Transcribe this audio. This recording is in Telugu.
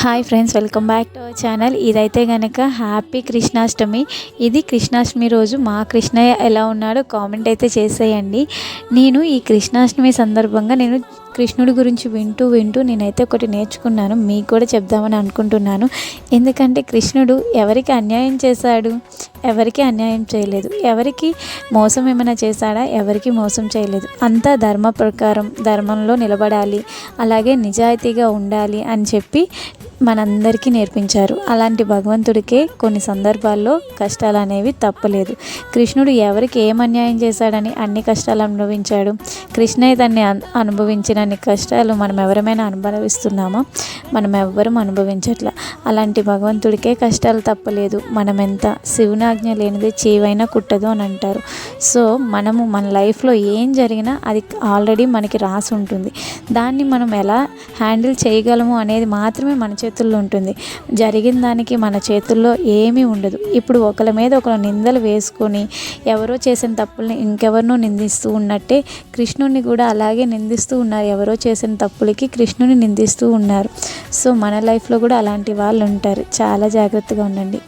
Hi friends, welcome back to our channel. ఇదైతే కనుక హ్యాపీ కృష్ణాష్టమి. ఇది కృష్ణాష్టమి రోజు మా కృష్ణయ్య ఎలా ఉన్నాడో కామెంట్ అయితే చేసేయండి. నేను ఈ కృష్ణాష్టమి సందర్భంగా కృష్ణుడి గురించి వింటూ నేనైతే ఒకటి నేర్చుకున్నాను. మీకు కూడా చెప్దామని అనుకుంటున్నాను. ఎందుకంటే కృష్ణుడు ఎవరికి అన్యాయం చేశాడు? ఎవరికి అన్యాయం చేయలేదు. ఎవరికి మోసం ఏమైనా చేశాడా? ఎవరికి మోసం చేయలేదు. అంతా ధర్మ ప్రకారం ధర్మంలో నిలబడాలి, అలాగే నిజాయితీగా ఉండాలి అని చెప్పి మనందరికీ నేర్పించారు. అలాంటి భగవంతుడికే కొన్ని సందర్భాల్లో కష్టాలు అనేవి తప్పలేదు. కృష్ణుడు ఎవరికి ఏం అన్యాయం చేశాడని అన్ని కష్టాలు అనుభవించాడు. కృష్ణయ్య దాన్ని అనుభవించినన్ని కష్టాలు మనం ఎవరమైనా అనుభవిస్తున్నామా? మనం ఎవ్వరం అనుభవించట్లా. అలాంటి భగవంతుడికే కష్టాలు తప్పలేదు. మనం ఎంత శివునాజ్ఞ లేనిది చీవైనా కుట్టదు అని అంటారు. సో మనము మన లైఫ్లో ఏం జరిగినా అది ఆల్రెడీ మనకి రాసి ఉంటుంది. దాన్ని మనం ఎలా హ్యాండిల్ చేయగలము అనేది మాత్రమే మన చేతుల్లో ఉంటుంది. జరిగిన దానికి మన చేతుల్లో ఏమీ ఉండదు. ఇప్పుడు ఒకరి మీద ఒకరు నిందలు వేసుకొని ఎవరో చేసిన తప్పుల్ని ఇంకెవరినో నిందిస్తూ ఉన్నట్టే కృష్ణుడిని కూడా అలాగే నిందిస్తూ ఉన్నారు. ఎవరో చేసిన తప్పులకి కృష్ణుని నిందిస్తూ ఉన్నారు. సో మన లైఫ్లో కూడా అలాంటి వాళ్ళు ఉంటారు. చాలా జాగ్రత్తగా ఉండండి.